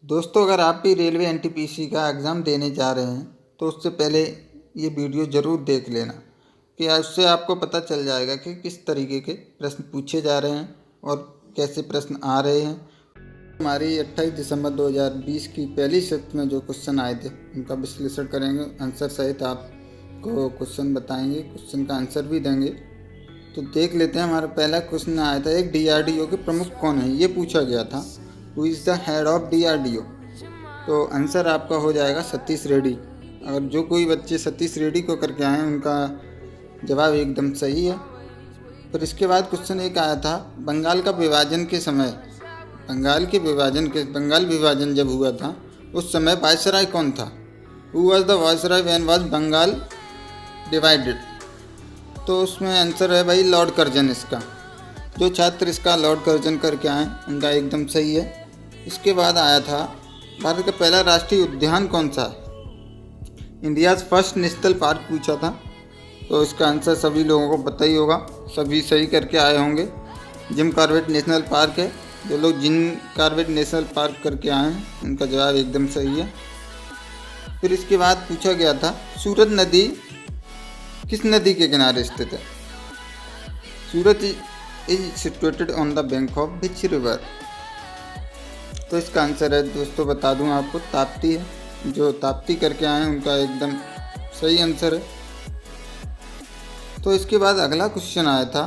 दोस्तों, अगर आप भी रेलवे एनटीपीसी का एग्ज़ाम देने जा रहे हैं तो उससे पहले ये वीडियो ज़रूर देख लेना कि उससे आपको पता चल जाएगा कि किस तरीके के प्रश्न पूछे जा रहे हैं और कैसे प्रश्न आ रहे हैं। हमारी 28 दिसंबर 2020 की पहली शिफ्ट में जो क्वेश्चन आए थे उनका विश्लेषण करेंगे, आंसर सहित आपको क्वेश्चन बताएंगे, क्वेश्चन का आंसर भी देंगे। तो देख लेते हैं। हमारा पहला क्वेश्चन आया था, एक डीआरडीओ के प्रमुख कौन है, ये पूछा गया था। Who is the head of DRDO. तो आंसर आपका हो जाएगा सतीश रेड्डी। अगर जो कोई बच्चे सतीश रेड्डी को करके आए हैं उनका जवाब एकदम सही है। फिर इसके बाद क्वेश्चन एक आया था, बंगाल का विभाजन के समय, बंगाल विभाजन जब हुआ था उस समय वायसराय कौन था। Who was the viceroy when was Bengal divided. तो उसमें आंसर है भाई लॉर्ड कर्जन। इसका जो छात्र इसका लॉर्ड कर्जन करके आए उनका एकदम सही है। इसके बाद आया था, भारत का पहला राष्ट्रीय उद्यान कौन सा है। इंडियाज़ फर्स्ट नेशनल पार्क पूछा था। तो इसका आंसर सभी लोगों को पता ही होगा, सभी सही करके आए होंगे। जिम कॉर्बेट नेशनल पार्क है। जो लोग जिम कॉर्बेट नेशनल पार्क करके आए हैं उनका जवाब एकदम सही है। फिर इसके बाद पूछा गया था, सूरत नदी किस नदी के किनारे स्थित है। Surat is situated on the bank of which river. तो इसका आंसर है दोस्तों, बता दूं आपको, ताप्ती है। जो ताप्ती करके आए हैं उनका एकदम सही आंसर है। तो इसके बाद अगला क्वेश्चन आया था,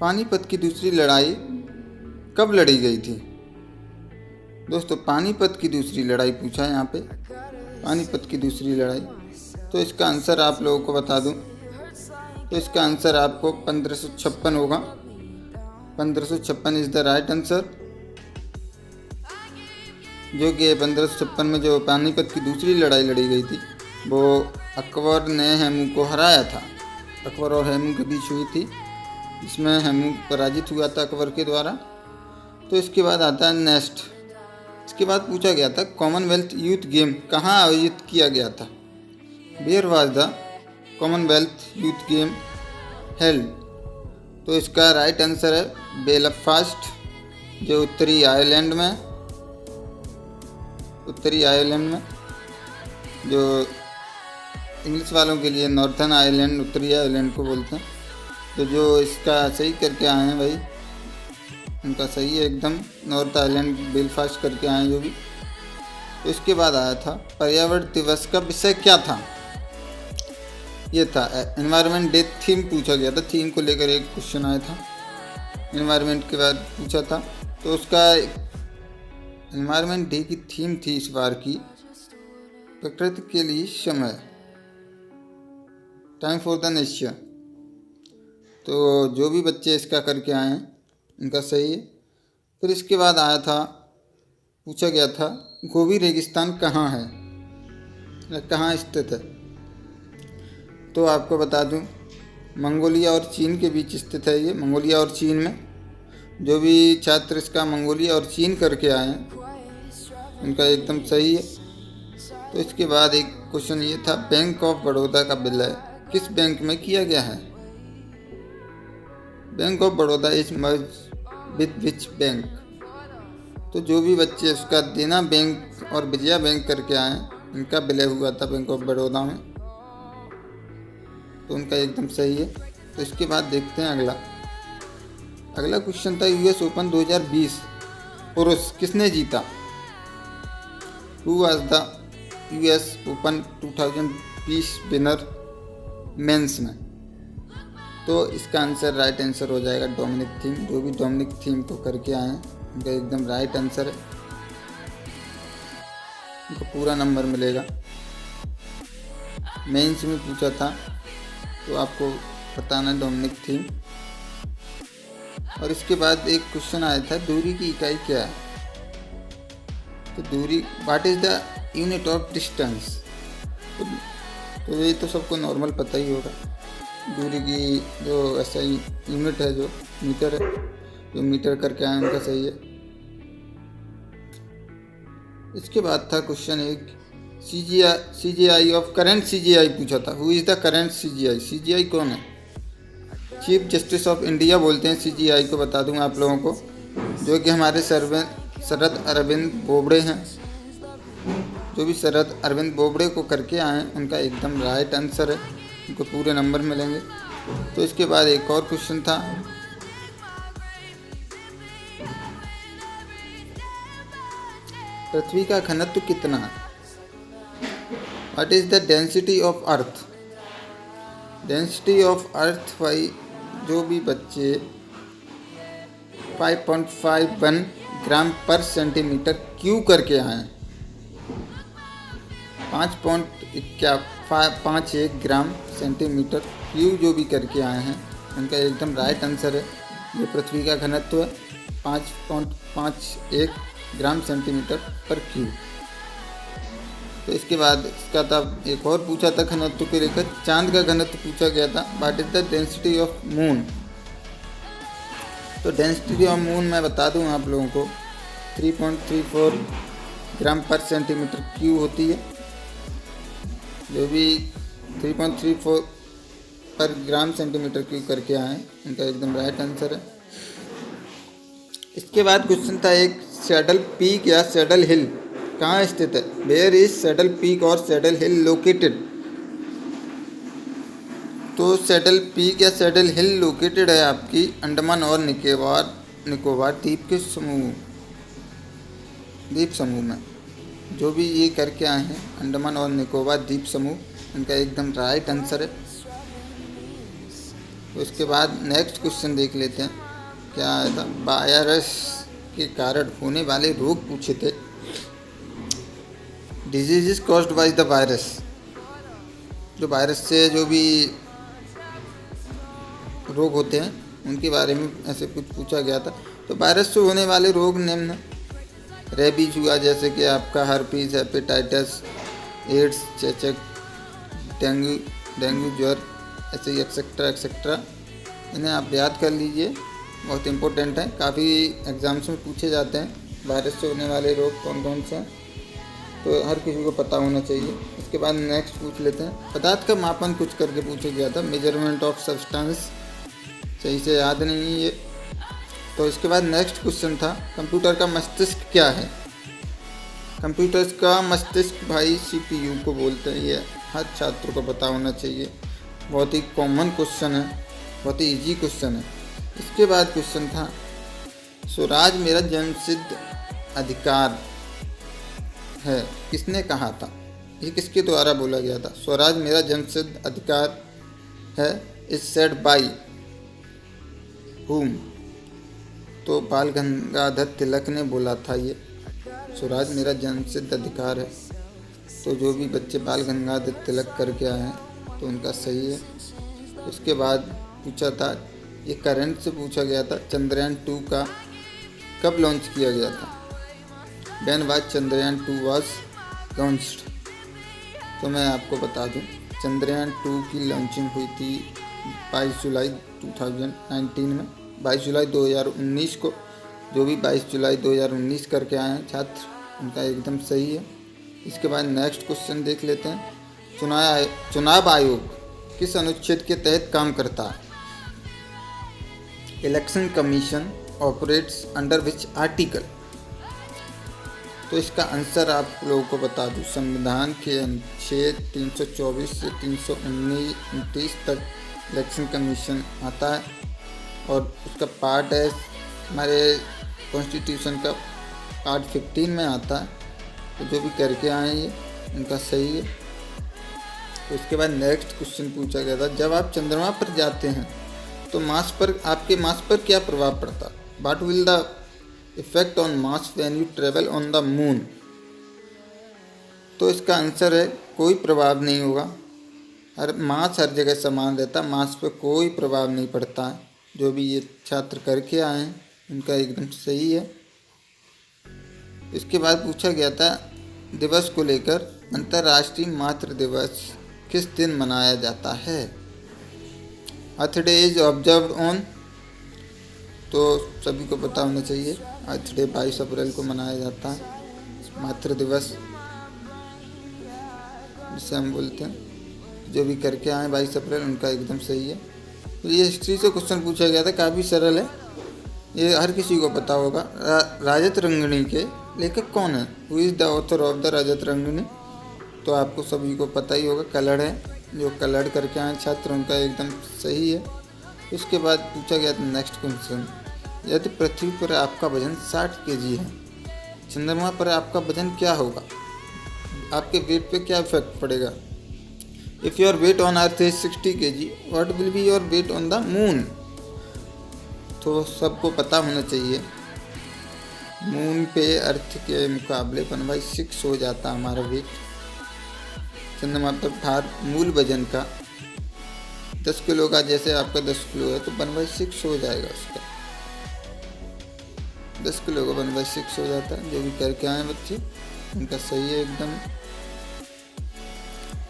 पानीपत की दूसरी लड़ाई कब लड़ी गई थी। दोस्तों, पानीपत की दूसरी लड़ाई पूछा है यहाँ पे, पानीपत की दूसरी लड़ाई। तो इसका आंसर आप लोगों को बता दूं, तो इसका आंसर आपको 1556 होगा। 1556 इज़ द राइट आंसर। जो कि 1556 में जो पानीपत की दूसरी लड़ाई लड़ी गई थी वो अकबर ने हेमू को हराया था। अकबर और हेमू के बीच हुई थी, इसमें हेमू पराजित हुआ था अकबर के द्वारा। तो इसके बाद आता है नेक्स्ट। इसके बाद पूछा गया था, कॉमनवेल्थ यूथ गेम कहाँ आयोजित किया गया था। Where was the commonwealth youth game held. तो इसका राइट आंसर है बेलफास्ट, जो उत्तरी आयरलैंड में, जो इंग्लिश वालों के लिए नॉर्थर्न आयरलैंड, उत्तरी आयरलैंड को बोलते हैं। तो जो इसका सही करके आए हैं भाई, उनका सही है एकदम, नॉर्थ आयरलैंड बेलफास्ट करके आए हैं जो भी। तो इसके बाद आया था, पर्यावरण दिवस का विषय क्या था। ये था एनवायरनमेंट डे थीम पूछा गया था। थीम को लेकर एक क्वेश्चन आया था, एनवायरनमेंट के बाद पूछा था। तो उसका एनवायरनमेंट डे की थीम थी इस बार की, प्रकृति के लिए समय, टाइम फॉर द नेचर। तो जो भी बच्चे इसका करके आए हैं उनका सही है। फिर इसके बाद आया था, पूछा गया था, गोबी रेगिस्तान कहाँ है, कहाँ स्थित है। तो आपको बता दूं, मंगोलिया और चीन के बीच स्थित है ये, मंगोलिया और चीन में। जो भी छात्र इसका मंगोलिया और चीन करके आए हैं उनका एकदम सही है। तो इसके बाद एक क्वेश्चन ये था, बैंक ऑफ बड़ौदा का विलय किस बैंक में किया गया है। Bank of Baroda is merge with which bank. तो जो भी बच्चे उसका देना बैंक और विजया बैंक करके आए हैं इनका विलय हुआ था बैंक ऑफ बड़ौदा में। तो उनका एकदम सही है। तो इसके बाद देखते हैं अगला क्वेश्चन था, यूएस ओपन 2020 पुरुष किसने जीता। Who was the US open 2020 winner men's में। तो इसका आंसर राइट आंसर हो जाएगा डोमिनिक थीम। जो भी डोमिनिक थीम को करके आए हैं उनका एकदम राइट आंसर है, उनको पूरा नंबर मिलेगा। मेंस में पूछा था तो आपको बताना डोमिनिक थीम। और इसके बाद एक क्वेश्चन आया था, दूरी की इकाई क्या है। तो दूरी, what is the unit of distance. तो ये तो सबको नॉर्मल पता ही होगा। दूरी की जो ऐसा यूनिट है जो मीटर है, जो मीटर करके आए उनका सही है। इसके बाद था क्वेश्चन एक, CGI ऑफ करंट CGI पूछा था। Who is the current CGI। CGI कौन है। चीफ जस्टिस ऑफ इंडिया बोलते हैं CGI को, बता दूंगा आप लोगों को। जो कि हमारे शरद अरविंद बोबड़े हैं, जो भी शरद अरविंद बोबड़े को करके आए हैं उनका एकदम राइट आंसर है, उनको पूरे नंबर मिलेंगे। तो इसके बाद एक और क्वेश्चन था, पृथ्वी का घनत्व कितना है? What is the density of earth? Density of earth भाई जो भी बच्चे 5.51 ग्राम पर सेंटीमीटर क्यूब करके आए हैं, 5.51 ग्राम सेंटीमीटर क्यूब जो भी करके आए हैं उनका एकदम राइट आंसर है। ये पृथ्वी का घनत्व है 5.51 ग्राम सेंटीमीटर पर क्यूब। तो इसके बाद इसका था एक और पूछा था घनत्व को लेकर, चांद का घनत्व पूछा गया था, what is the density of moon? तो डेंसिटी ऑफ मून मैं बता दूं आप लोगों को 3.34 ग्राम पर सेंटीमीटर क्यूब होती है। जो भी 3.34 पर ग्राम सेंटीमीटर क्यूब करके आए उनका एकदम राइट आंसर है। इसके बाद क्वेश्चन था एक, सैडल पीक या सैडल हिल कहाँ स्थित है? वेयर इज सैडल पीक और सैडल हिल लोकेटेड? तो सैडल पीक या सैडल हिल लोकेटेड है आपकी अंडमान और निकोबार द्वीप समूह में। जो भी ये करके आए हैं अंडमान और निकोबार द्वीप समूह, उनका एकदम राइट आंसर है। तो इसके बाद नेक्स्ट क्वेश्चन देख लेते हैं क्या आया था, वायरस के कारण होने वाले रोग पूछे थे। Disease caused by the virus, जो वायरस से जो भी रोग होते हैं उनके बारे में ऐसे कुछ पूछा गया था। तो वायरस से होने वाले रोग निम्न, रेबीज हुआ जैसे कि आपका हर्पीज, हेपेटाइटिस, एड्स, चेचक, डेंगू ज्वर, ऐसे ही एक्सेट्रा एक्सेट्रा। इन्हें आप याद कर लीजिए, बहुत इंपॉर्टेंट है, काफ़ी एग्जाम्स में पूछे जाते हैं वायरस से होने वाले रोग कौन कौन से हैं, तो हर किसी को पता होना चाहिए। इसके बाद नेक्स्ट पूछ लेते हैं, पदार्थ का मापन कुछ करके पूछा गया था, मेजरमेंट ऑफ सब्सटेंस, सही से याद नहीं है ये। तो इसके बाद नेक्स्ट क्वेश्चन था, कंप्यूटर का मस्तिष्क क्या है? कंप्यूटर का मस्तिष्क भाई CPU को बोलते हैं, ये हर छात्र को पता होना चाहिए, बहुत ही कॉमन क्वेश्चन है, बहुत ही इजी क्वेश्चन है। इसके बाद क्वेश्चन था, स्वराज मेरा जन्मसिद्ध अधिकार है, किसने कहा था? ये किसके द्वारा बोला गया था? स्वराज मेरा जन्मसिद्ध अधिकार है, इज सेड बाय हुम? तो बाल गंगाधर तिलक ने बोला था ये, स्वराज मेरा जन्मसिद्ध अधिकार है। तो जो भी बच्चे बाल गंगाधर तिलक करके आए हैं तो उनका सही है। उसके बाद पूछा था, ये करंट से पूछा गया था, चंद्रयान 2 का कब लॉन्च किया गया था? When was Chandrayaan 2 was launched? तो मैं आपको बता दूं, चंद्रयान 2 की लॉन्चिंग हुई थी 22 जुलाई 2019 में, 22 जुलाई 2019 को। जो भी 22 जुलाई 2019 करके आए हैं छात्र, उनका एकदम सही है। इसके बाद नेक्स्ट क्वेश्चन देख लेते हैं, चुनाव आयोग किस अनुच्छेद के तहत काम करता है? Election commission operates under which article? तो इसका आंसर आप लोगों को बता दूं, संविधान के अनुच्छेद 324 से 329 तक इलेक्शन कमीशन आता है, और उसका पार्ट है हमारे कॉन्स्टिट्यूशन का पार्ट 15 में आता है। तो जो भी करके आए ये उनका सही है। तो उसके बाद नेक्स्ट क्वेश्चन पूछा गया था, जब आप चंद्रमा पर जाते हैं तो आपके मास पर क्या प्रभाव पड़ता है? What will the effect on mass when you travel on the moon? तो इसका आंसर है कोई प्रभाव नहीं होगा, मास हर जगह समान रहता, मास पर कोई प्रभाव नहीं पड़ता है। जो भी ये छात्र करके आए हैं उनका एकदम सही है। इसके बाद पूछा गया था दिवस को लेकर, अंतर्राष्ट्रीय मातृ दिवस किस दिन मनाया जाता है? अर्थ डे इज ऑब्जर्व ऑन, तो सभी को पता होना चाहिए, अर्थ डे 22 अप्रैल को मनाया जाता है, मातृ दिवस जिसे हम बोलते हैं। जो भी करके आए 22 अप्रैल, उनका एकदम सही है। तो ये हिस्ट्री से क्वेश्चन पूछा गया था, काफ़ी सरल है, ये हर किसी को पता होगा। राजत रंगिणी के लेखक कौन है? Who is the author of the Rajatarangini? तो आपको सभी को पता ही होगा, कलड़ है। जो कलड़ करके आए छात्र उनका एकदम सही है। उसके बाद पूछा गया था नेक्स्ट क्वेश्चन, यदि पृथ्वी पर आपका वजन 60 kg है, चंद्रमा पर आपका वजन क्या होगा? आपके वेट पे क्या इफेक्ट पड़ेगा? If your weight on earth is 60 kg, what will be your weight on the moon? तो सबको पता होना चाहिए, मून पे अर्थ के मुकाबले 1/6 हो जाता हमारा वेट। चंद्रमा पर भार मूल वजन का 10 किलो का, जैसे आपका 10 किलो है तो 1/6 हो जाएगा उसका। 10 किलो का 1/6 हो जाता है। जो भी करके आए बच्चे उनका सही है एकदम।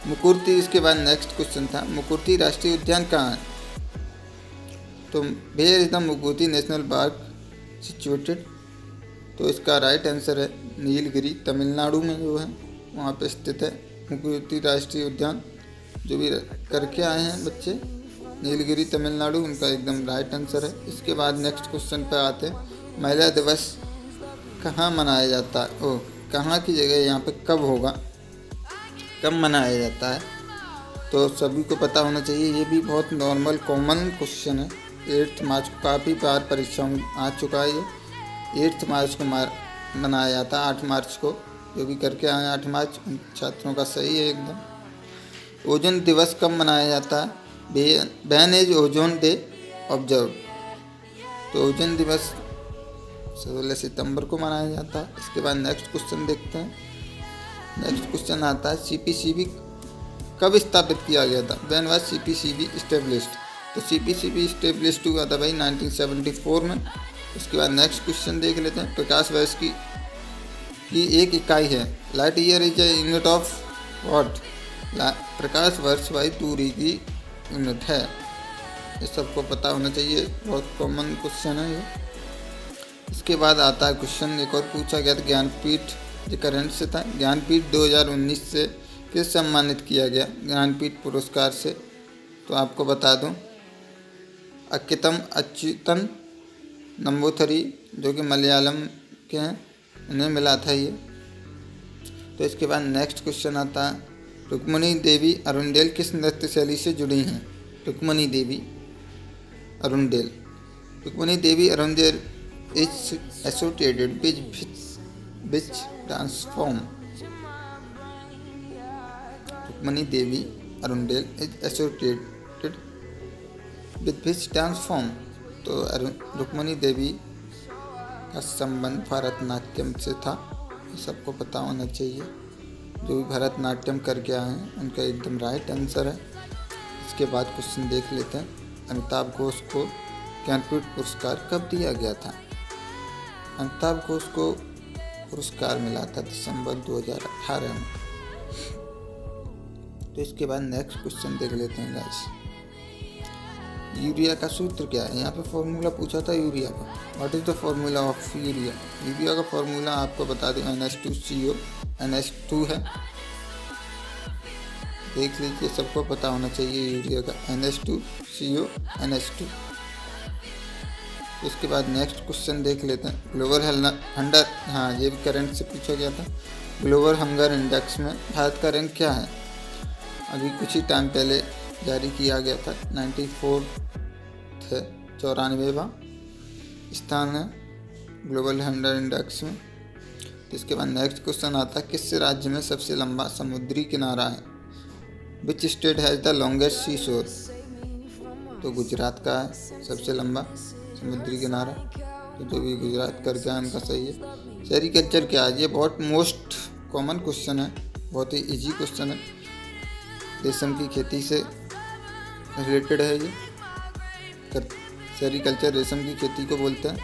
मुकुर्ती, इसके बाद नेक्स्ट क्वेश्चन था, मुकुर्ती राष्ट्रीय उद्यान कहाँ है? तो where is the Mukurthi national park situated? तो इसका राइट आंसर है नीलगिरी, तमिलनाडु में जो है वहाँ पे स्थित है मुकुर्ती राष्ट्रीय उद्यान। जो भी करके आए हैं बच्चे, नीलगिरी तमिलनाडु, उनका एकदम राइट आंसर है। इसके बाद नेक्स्ट क्वेश्चन पे आते हैं, महिला दिवस कहाँ मनाया जाता है? ओह, कहाँ की जगह, यहाँ पे कब होगा, कब मनाया जाता है? तो सभी को पता होना चाहिए, ये भी बहुत नॉर्मल कॉमन क्वेश्चन है। 8 मार्च को काफ़ी बार परीक्षा में आ चुका है ये। 8 मार्च को मनाया जाता है, 8 मार्च को। जो भी करके आए 8 मार्च, उन छात्रों का सही है एकदम। ओजोन दिवस कब मनाया जाता है? When is ozone day observe? तो ओजोन दिवस 16 सितंबर को मनाया जाता है। इसके बाद नेक्स्ट क्वेश्चन देखते हैं। नेक्स्ट क्वेश्चन आता है, CPCB कब स्थापित किया गया था? When was CPCB established? तो CPCB एस्टेब्लिश्ड हुआ था भाई 1974 में। उसके बाद नेक्स्ट क्वेश्चन देख लेते हैं, प्रकाश वर्ष की एक इकाई है। Light year is a unit of what? प्रकाश वर्ष भाई दूरी की यूनिट है। ये सबको पता होना चाहिए, बहुत कॉमन क्वेश्चन है ये। इसके बाद आता है क्वेश्चन एक और पूछा गया था, ज्ञानपीठ, जो करंट से था। ज्ञानपीठ 2019 से किस सम्मानित किया गया? ज्ञानपीठ पुरस्कार से। तो आपको बता दूं, अक्कितम अच्युतन नंबूथरी, जो कि मलयालम के हैं, उन्हें मिला था ये। तो इसके बाद नेक्स्ट क्वेश्चन आता है, रुक्मणी देवी अरुणडेल किस नृत्य शैली से जुड़ी हैं? Rukmini Devi Arundale, Rukmini Devi Arundale is associated which dance form? Rukmini Devi Arundale is associated with which dance form? तो रुक्मणी देवी का संबंध भरतनाट्यम से था, ये सबको पता होना चाहिए। जो भी भरतनाट्यम करके आए हैं उनका एकदम राइट आंसर है। इसके बाद क्वेश्चन देख लेते हैं, अमिताभ घोष को ज्ञानपीठ पुरस्कार कब दिया गया था? अमिताभ घोष को पुरस्कार मिला था दिसंबर 2018 में। तो इसके बाद नेक्स्ट क्वेश्चन देख लेते हैं गाइस, यूरिया का सूत्र क्या है? यहाँ पे फॉर्मूला पूछा था यूरिया का। What is the formula of urea? Urea का फॉर्मूला आपको बता दूं, NH2CO, NH2 है, देख लीजिए, सबको पता होना चाहिए यूरिया का, NH2CO NH2। उसके बाद नेक्स्ट क्वेश्चन देख लेते हैं, ग्लोबल हंगर, हाँ ये भी करंट से पूछा गया था। ग्लोबल हंगर इंडेक्स में भारत का रैंक क्या है? अभी कुछ ही टाइम पहले जारी किया गया था, 94 है, 94वां स्थान है ग्लोबल हंगर इंडेक्स में। इसके बाद नेक्स्ट क्वेश्चन आता है, किस राज्य में सबसे लंबा समुद्री किनारा है? Which state has the longest sea shore? तो गुजरात का है सबसे लंबा समुद्री किनारा। तो जो भी गुजरात करके है उनका सही है। सेरीकल्चर क्या है? ये बहुत मोस्ट कॉमन क्वेश्चन है, बहुत ही इजी क्वेश्चन है, रेशम की खेती से रिलेटेड है ये। सेरीकल्चर रेशम की खेती को बोलते हैं।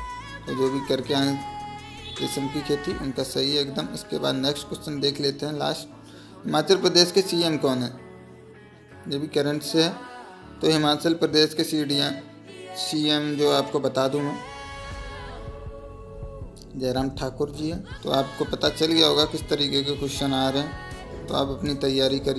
तो जो भी करके आए रेशम की खेती, उनका सही है एकदम। इसके बाद नेक्स्ट क्वेश्चन देख लेते हैं लास्ट, हिमाचल प्रदेश के CM कौन है? ये भी करंट से है। तो हिमाचल प्रदेश के CM जो आपको बता दूं मैं, जयराम ठाकुर जी है। तो आपको पता चल गया होगा किस तरीके के क्वेश्चन आ रहे हैं, तो आप अपनी तैयारी करिए।